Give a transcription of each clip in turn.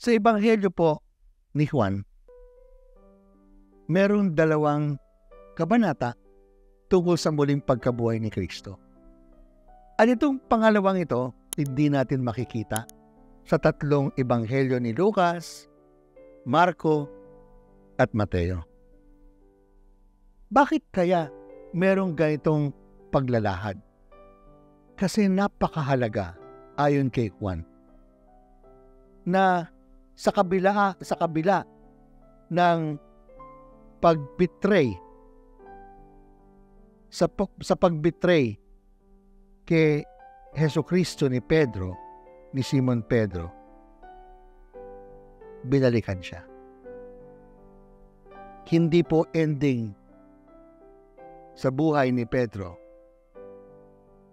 Sa Ebanghelyo po ni Juan, merong 2 kabanata tungkol sa muling pagkabuhay ni Kristo. At itong pangalawang ito, hindi natin makikita sa 3 Ebanghelyo ni Lucas, Marco, at Mateo. Bakit kaya merong ganitong paglalahad? Kasi napakahalaga ayon kay Juan na sa kabila ng pagbitray sa pagbitray kay Hesukristo ni Pedro, ni Simon Pedro, binalikan siya. Hindi po ending sa buhay ni Pedro,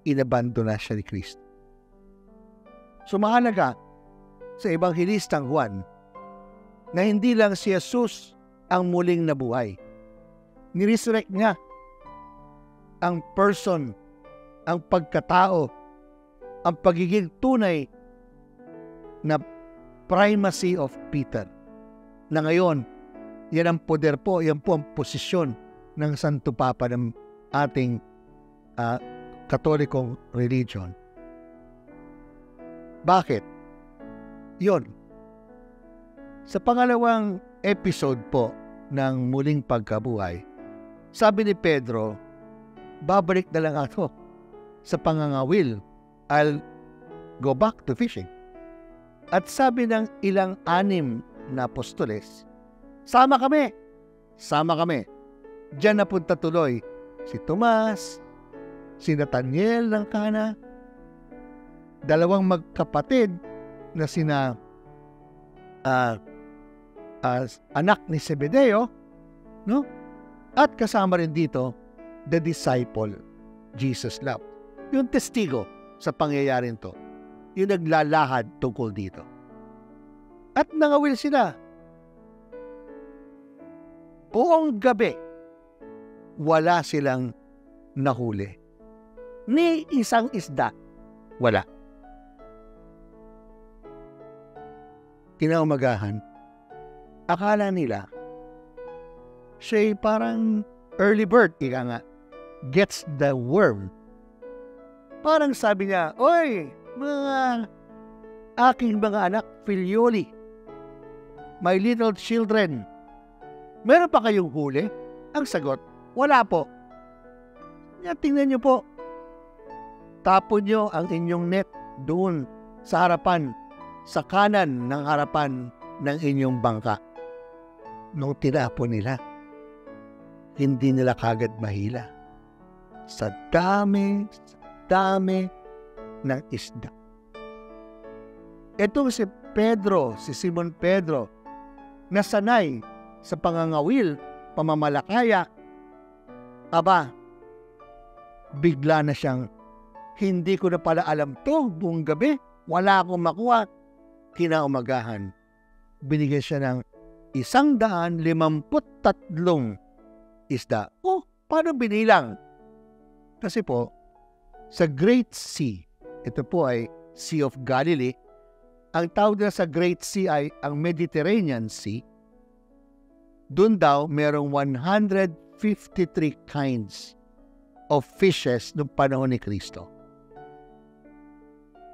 inabandona siya ni Kristo. So mahalaga sa Ebanghelistang Juan na hindi lang si Jesus ang muling nabuhay. Niresurrect niya ang person, ang pagkatao, ang pagiging tunay na primacy of Peter. Na ngayon, yan ang poder po, yan po ang posisyon ng Santo Papa ng ating Katolikong religion. Bakit? Yon. Sa pangalawang episode po ng muling pagkabuhay, sabi ni Pedro, babalik na lang ako sa pangangawil. I'll go back to fishing. At sabi ng ilang 6 na apostoles, sama kami. Sama kami. Diyan napunta tuloy si Tomas, si Nathaniel ng Cana, 2 magkapatid na sina anak ni Zebedeo, no? At kasama rin dito the disciple Jesus loved. Yung testigo sa pangyayaring to, yung naglalahad tungkol dito. At nangawil sila. Buong gabi, wala silang nahuli. Ni isang isda, wala. Kinaumagahan, akala nila, siya'y parang early bird, ika nga, gets the worm. Parang sabi niya, oy, mga aking mga anak, filioli, my little children, meron pa kayong huli? Ang sagot, wala po. Tingnan niyo po, tapon niyo ang inyong net doon sa harapan, sa kanan ng harapan ng inyong bangka. Nung tinapon nila, hindi nila kagad mahila. Sa dami ng isda. Itong si Pedro, si Simon Pedro, nasanay sa pangangawil, pamamalakaya, bigla na siyang, hindi ko na pala alam to, buong gabi, wala akong makuha. Kinaumagahan, binigyan siya ng 153 isda. Paano binilang? Kasi po, sa Great Sea, ito po ay Sea of Galilee, ang tawag na sa Great Sea ay ang Mediterranean Sea. Doon daw merong 153 kinds of fishes noong panahon ni Kristo.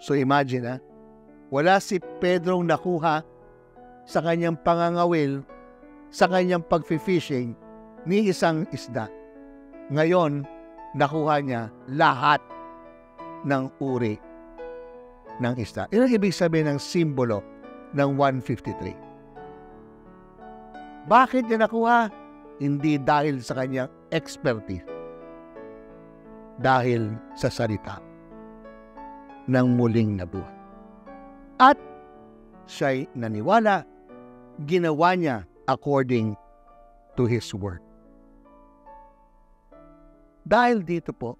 So imagine, wala si Pedrong nakuha sa kanyang pangangawil, sa kanyang pag-fishing, ni isang isda. Ngayon, nakuha niya lahat ng uri ng isda. Yan ang ibig sabihin ng simbolo ng 153. Bakit niya nakuha? Hindi dahil sa kanyang expertise. Dahil sa salita ng muling nabuhay. At siya'y naniwala, ginawa niya according to His word. Dahil dito po,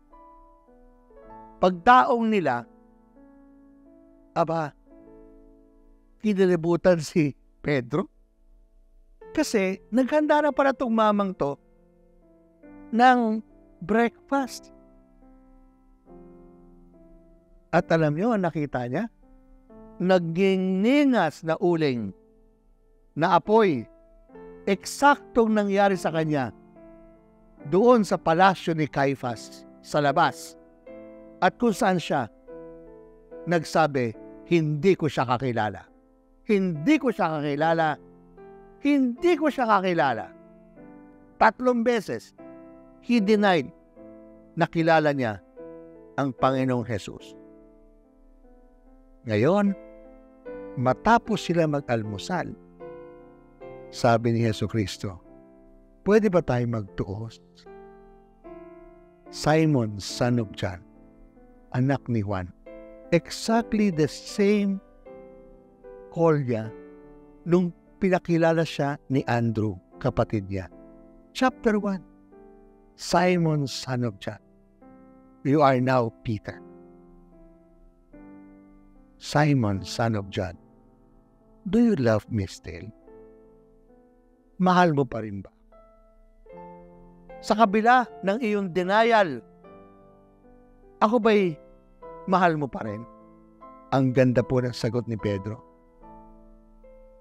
pagdaong nila, kinilibutan si Pedro. Kasi naghanda na pala itong mamang to ng breakfast. At alam niyo, nakita niya, naging ningas na uling na apoy. Eksaktong nangyari sa kanya doon sa palasyo ni Caiaphas sa labas. At kung saan siya nagsabi, hindi ko siya kakilala. Hindi ko siya kakilala. Hindi ko siya kakilala. 3 beses, he denied na kilala niya ang Panginoong Jesus. Ngayon, matapos sila mag-almusal, sabi ni Jesucristo, pwede ba tayo magtuos? Simon, son of John, anak ni Juan, exactly the same call niya nung pinakilala siya ni Andrew, kapatid niya. Chapter 1, Simon, son of John, you are now Peter. Simon, son of John, do you love me still? Mahal mo pa rin ba? Sa kabila ng iyong denial, ako ba'y mahal mo pa rin? Ang ganda po ng sagot ni Pedro.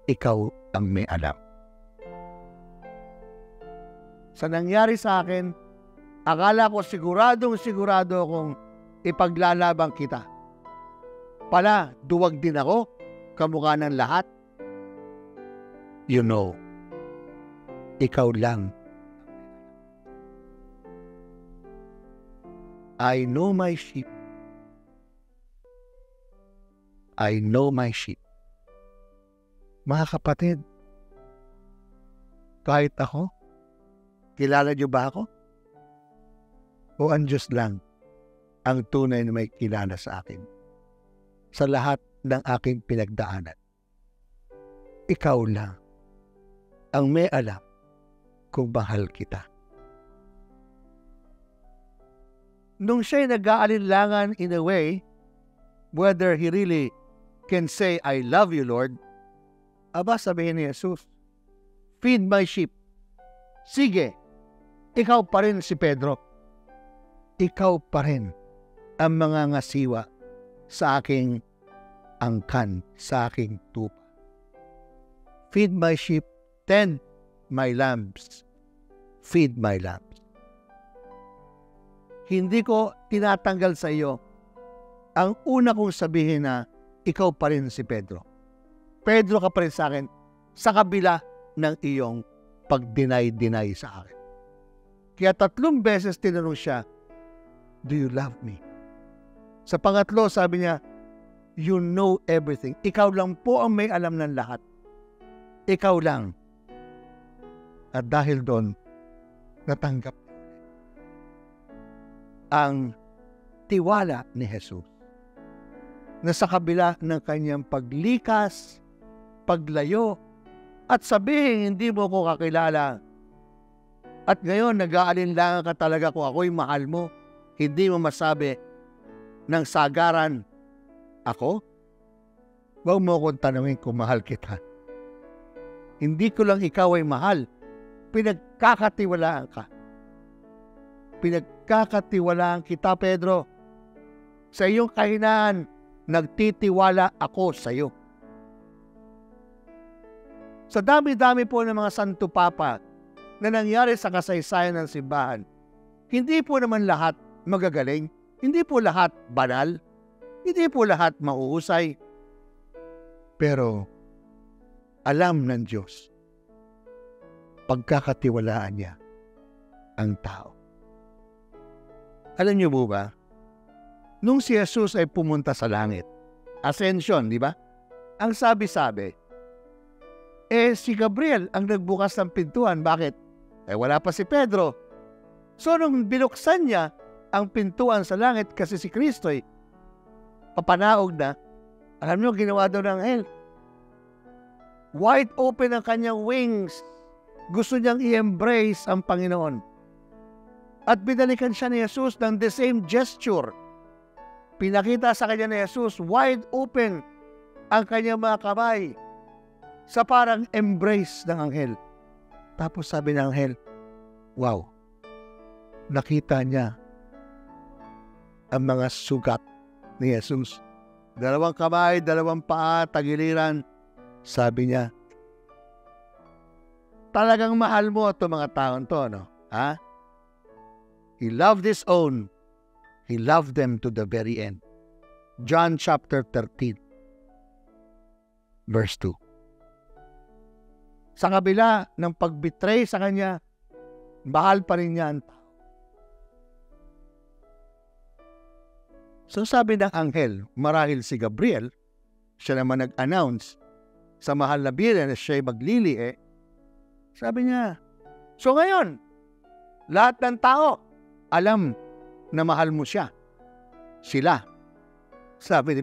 Ikaw ang may alam. Sa nangyari sa akin, akala ko siguradong akong ipaglalabang kita. Pala, duwag din ako, kamukha ng lahat. You know, ikaw lang. I know my sheep. I know my sheep. Mga kapatid, kahit ako, kilala niyo ba ako? O ang Diyos lang ang tunay na may kilala sa akin? Sa lahat ng aking pinagdaanan, ikaw lang ang may alam kung mahal kita. Nung siya'y nag-aalinlangan in a way, whether he really can say, I love you, Lord, aba, sabihin ni Jesus, feed my sheep. Sige, ikaw pa rin si Pedro. Ikaw pa rin ang mga ngasiwa sa aking angkan, sa aking tupa. Feed my sheep, tend my lambs. Feed my lambs. Hindi ko tinatanggal sa iyo ang una kong sabihin na ikaw pa rin si Pedro. Pedro ka pa rin sa akin sa kabila ng iyong pag-deny sa akin. Kaya 3 beses tinanong siya, do you love me? Sa pangatlo, sabi niya, you know everything. Ikaw lang po ang may alam ng lahat. Ikaw lang. At dahil doon, natanggap ang tiwala ni Jesus na sa kabila ng kanyang paglikas, paglayo, at sabihin, hindi mo ko kakilala. At ngayon, nag-aalinlangan ka talaga kung ako'y mahal mo. Hindi mo masabi ng sagaran, ako? Huwag mo akong tanungin kung mahal kita. Hindi ko lang ikaw ay mahal. Pinagkakatiwalaan ka. Pinagkakatiwalaan kita, Pedro. Sa iyong kahinaan, nagtitiwala ako sa iyo. Sa dami-dami po ng mga Santo Papa na nangyari sa kasaysayan ng simbahan, hindi po naman lahat magagaling, hindi po lahat banal, hindi po lahat mauusay. Pero alam ng Diyos, pagkakatiwalaan niya ang tao. Alam niyo po ba, nung si Jesus ay pumunta sa langit, ascension, di ba? Ang sabi-sabi, si Gabriel ang nagbukas ng pintuan. Bakit? Wala pa si Pedro. So nung binuksan niya ang pintuan sa langit kasi si Kristo ay papanaog na, alam niyo, ginawa daw ng anghel. Wide open ang kanyang wings. Gusto niyang i-embrace ang Panginoon. At binalikan siya ni Jesus ng the same gesture. Pinakita sa kanya ni Jesus, wide open ang kanyang mga kamay sa parang embrace ng anghel. Tapos sabi ng anghel, wow, nakita niya ang mga sugat ni Jesus. 2 kamay, 2 paa, tagiliran. Sabi niya, talagang mahal mo itong mga taon to, no? Ha? He loved his own. He loved them to the very end. John chapter 13, verse 2. Sa kabila ng pagbitray sa kanya, mahal pa rin niya ang tao. So sabi ng anghel, marahil si Gabriel, siya naman nag-announce sa mahal na biren na siya'y maglilihi. Sabi niya, so ngayon, lahat ng tao, alam na mahal mo siya. Sila. Sabi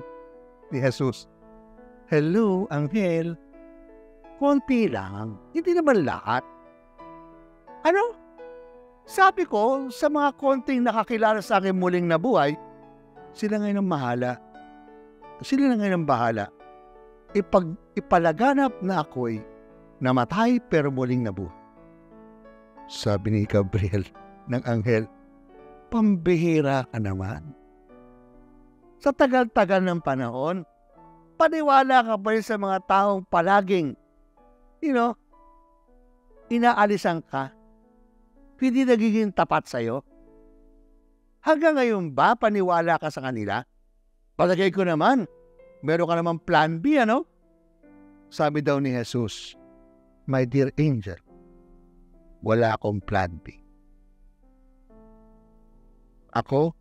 ni Jesus, hello, anghel, konti lang, hindi naman lahat. Ano? Sabi ko, sa mga konting nakakilala sa akin muling nabuhay, sila ngayon ang mahala. Sila na ngayon ang bahala. Ipalaganap na ako'y namatay pero muling nabuhay. Sabi ni Gabriel ng anghel, pambihira ka naman. Sa tagal-tagal ng panahon, paniwala ka pa rin sa mga taong palaging, inaalisan ka. Hindi nagiging tapat sa'yo. Hanggang ngayon ba paniwala ka sa kanila? Palagay ko naman, meron ka naman plan B, ano? Sabi daw ni Jesus, my dear angel, wala akong plan B. Ako,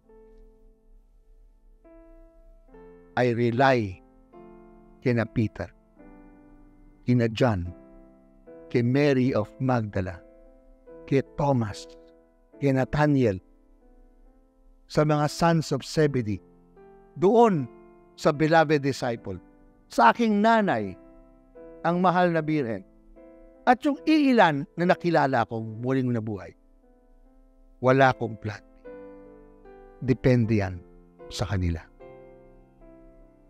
I rely kina Peter, kina John, kay Mary of Magdala, kay Thomas, kay Nathaniel, sa mga sons of Zebedee, doon sa beloved disciple, sa aking nanay, ang mahal na birhen, at yung iilan na nakilala kong muling nabuhay. Wala akong plan. Depende yan sa kanila.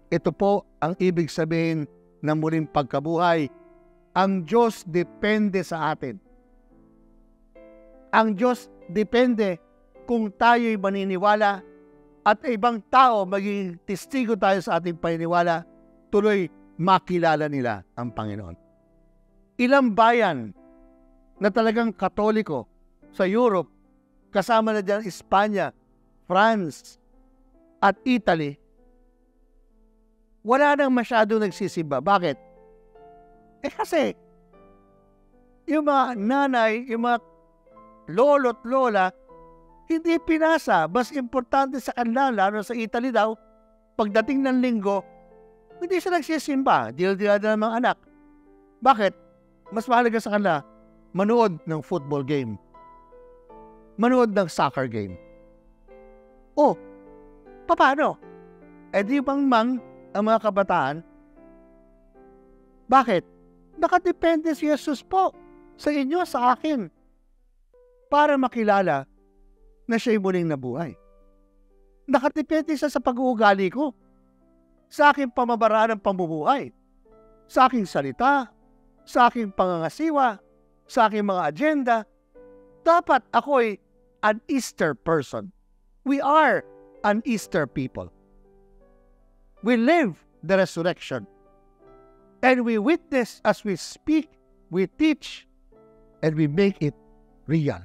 Ito po ang ibig sabihin ng muling pagkabuhay. Ang Diyos depende sa atin. Ang Diyos depende kung tayo'y maniniwala at ibang tao magiging testigo tayo sa ating paniniwala, tuloy makilala nila ang Panginoon. Ilang bayan na talagang Katoliko sa Europe, kasama na dyan Espanya, France, at Italy, wala nang masyado nagsisimba. Bakit? Kasi, yung mga nanay, yung mga lolo't lola, hindi pinasa. Mas importante sa kanila, lalo sa Italy daw, pagdating ng linggo, hindi sila nagsisimba. Dila-dila ng mga anak. Bakit? Mas mahalaga sa kanila, manood ng football game. Manood ng soccer game. Oh, paano? Di bang ang mga kabataan? Bakit? Nakadepende si Jesus po sa inyo, sa akin, para makilala na siya'y muling nabuhay. Nakadepende siya sa pag-uugali ko, sa aking pamamaraan ng pamumuhay, sa aking salita, sa aking pangangasiwa, sa aking mga agenda. Dapat ako'y an Easter person. We are an Easter people. We live the resurrection. And we witness as we speak, we teach, and we make it real.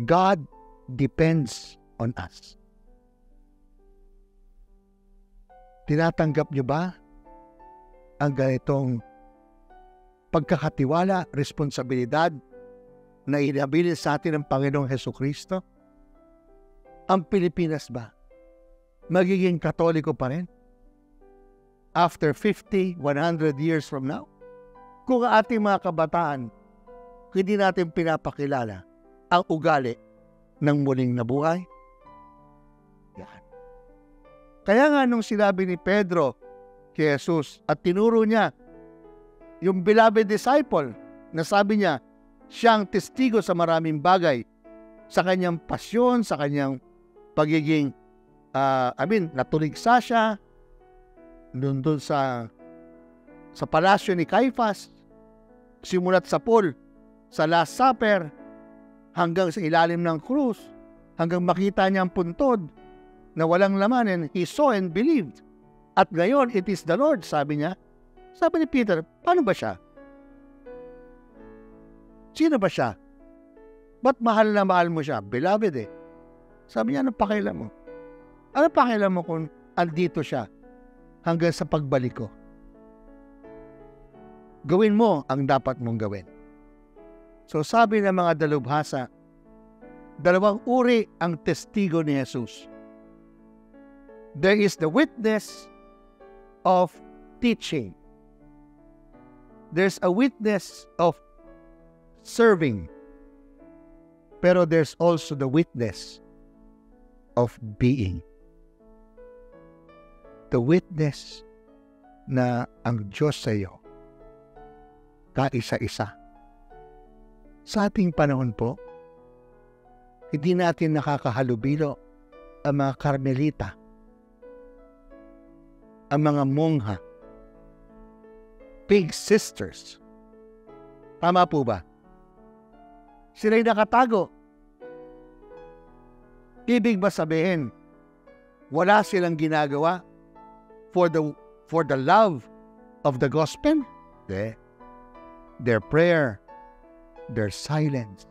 God depends on us. Tinatanggap niyo ba ang ganitong pagkakatiwala, responsibilidad na inabilin sa atin ng Panginoong Hesukristo? Ang Pilipinas ba magiging Katoliko pa rin after 50, 100 years from now? Kung ating mga kabataan, hindi natin pinapakilala ang ugali ng muling nabuhay? Yan. Kaya nga nung sinabi ni Pedro kay Jesus at tinuro niya yung beloved disciple na sabi niya, siyang testigo sa maraming bagay, sa kanyang pasyon, sa kanyang pagiging natuligsa siya doon sa palasyo ni Caiphas, simulat sa pool, sa Last Supper, hanggang sa ilalim ng krus, hanggang makita niya ang puntod na walang laman, and he saw and believed. At ngayon, it is the Lord, sabi niya. Sabi ni Peter, paano ba siya? Sino ba siya? Ba't mahal na mahal mo siya? Beloved eh. Sabi niya, ano pakialam mo? Ano pakialam mo kung andito siya hanggang sa pagbalik ko? Gawin mo ang dapat mong gawin. So sabi ng mga dalubhasa, dalawang uri ang testigo ni Jesus. There is the witness of teaching. There's a witness of serving. Pero there's also the witness of being. The witness na ang Diyos sa iyo, kaisa-isa. Sa ating panahon po, hindi natin nakakahalubilo ang mga Karmelita, ang mga mongha, big sisters. Tama po ba? Sila'y nakatago. Ibig ba sabihin, wala silang ginagawa for the love of the gospel? Their prayer, their silence,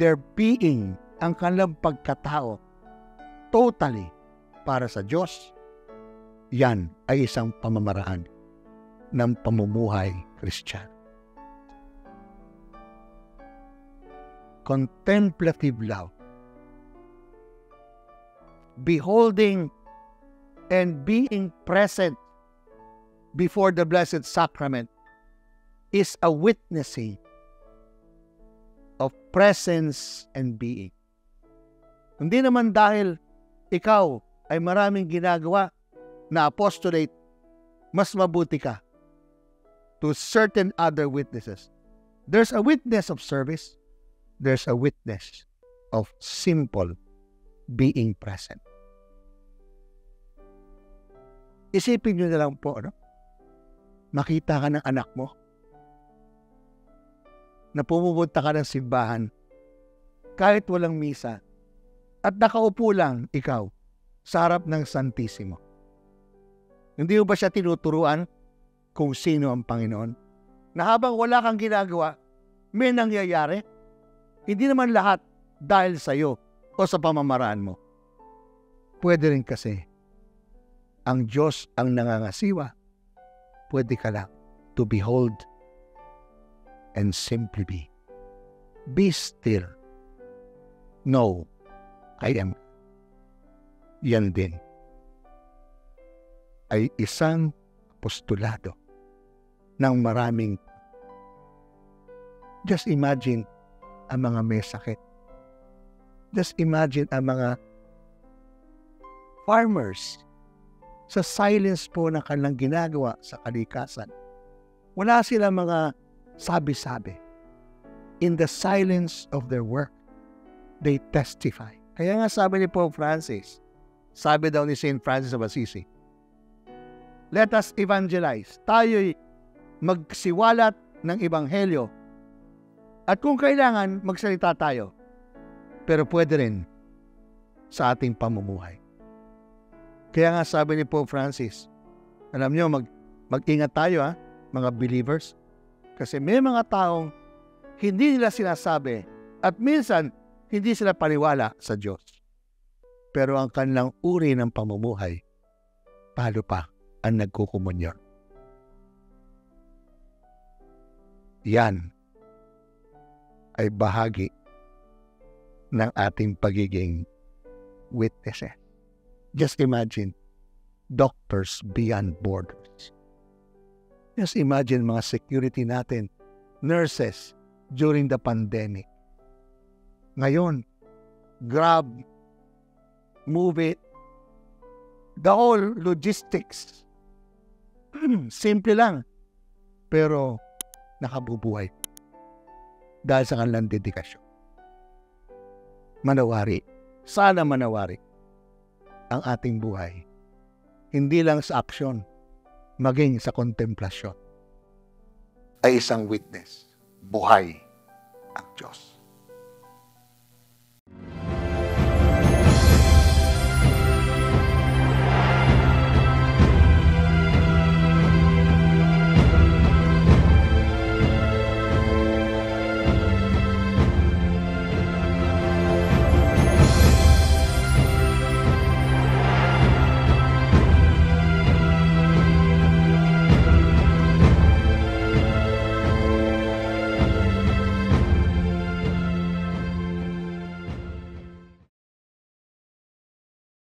their being, ang kanilang pagkatao, totally para sa Diyos, yan ay isang pamamaraan ng pamumuhay Kristiyano. Contemplative love. Beholding and being present before the Blessed Sacrament is a witnessing of presence and being. Hindi naman dahil ikaw ay maraming ginagawa na apostolate, mas mabuti ka to certain other witnesses. There's a witness of service. There's a witness of simple being present. Isipin nyo na lang po, makita ka ng anak mo na pumupunta ka ng simbahan kahit walang misa at nakaupo lang ikaw sa harap ng Santissimo. Hindi mo ba siya tinuturuan kung sino ang Panginoon? Na habang wala kang ginagawa, may nangyayari? Hindi naman lahat dahil sa iyo o sa pamamaraan mo. Pwede rin kasi ang Diyos ang nangangasiwa. Pwede ka lang to behold and simply be. Be still. No, I am. Yan din ay isang apostolado ng maraming. Just imagine ang mga may sakit. Just imagine ang mga farmers sa silence po ng kanilang ginagawa sa kalikasan. Wala silang mga sabi-sabi. In the silence of their work, they testify. Kaya nga sabi ni Pope Francis, sabi daw ni St. Francis of Assisi, let us evangelize. Tayo'y magsiwalat ng ebanghelyo. At kung kailangan, magsalita tayo. Pero pwede rin sa ating pamumuhay. Kaya nga sabi ni Pope Francis, alam nyo, mag-ingat tayo mga believers. Kasi may mga taong hindi nila sinasabi at minsan hindi sila paniwala sa Diyos. Pero ang kanilang uri ng pamumuhay, palo pa ang nagkukumunyon. Yan ay bahagi ng ating pagiging witnesses. Just imagine, doctors beyond borders. Just imagine mga security natin, nurses during the pandemic. Ngayon, Grab, Move It, the whole logistics. Simple lang, pero nakabubuhay dahil sa kanilang dedikasyon. Manawari, sana manawari ang ating buhay. Hindi lang sa aksyon, maging sa kontemplasyon. Ay isang witness, buhay ang Diyos.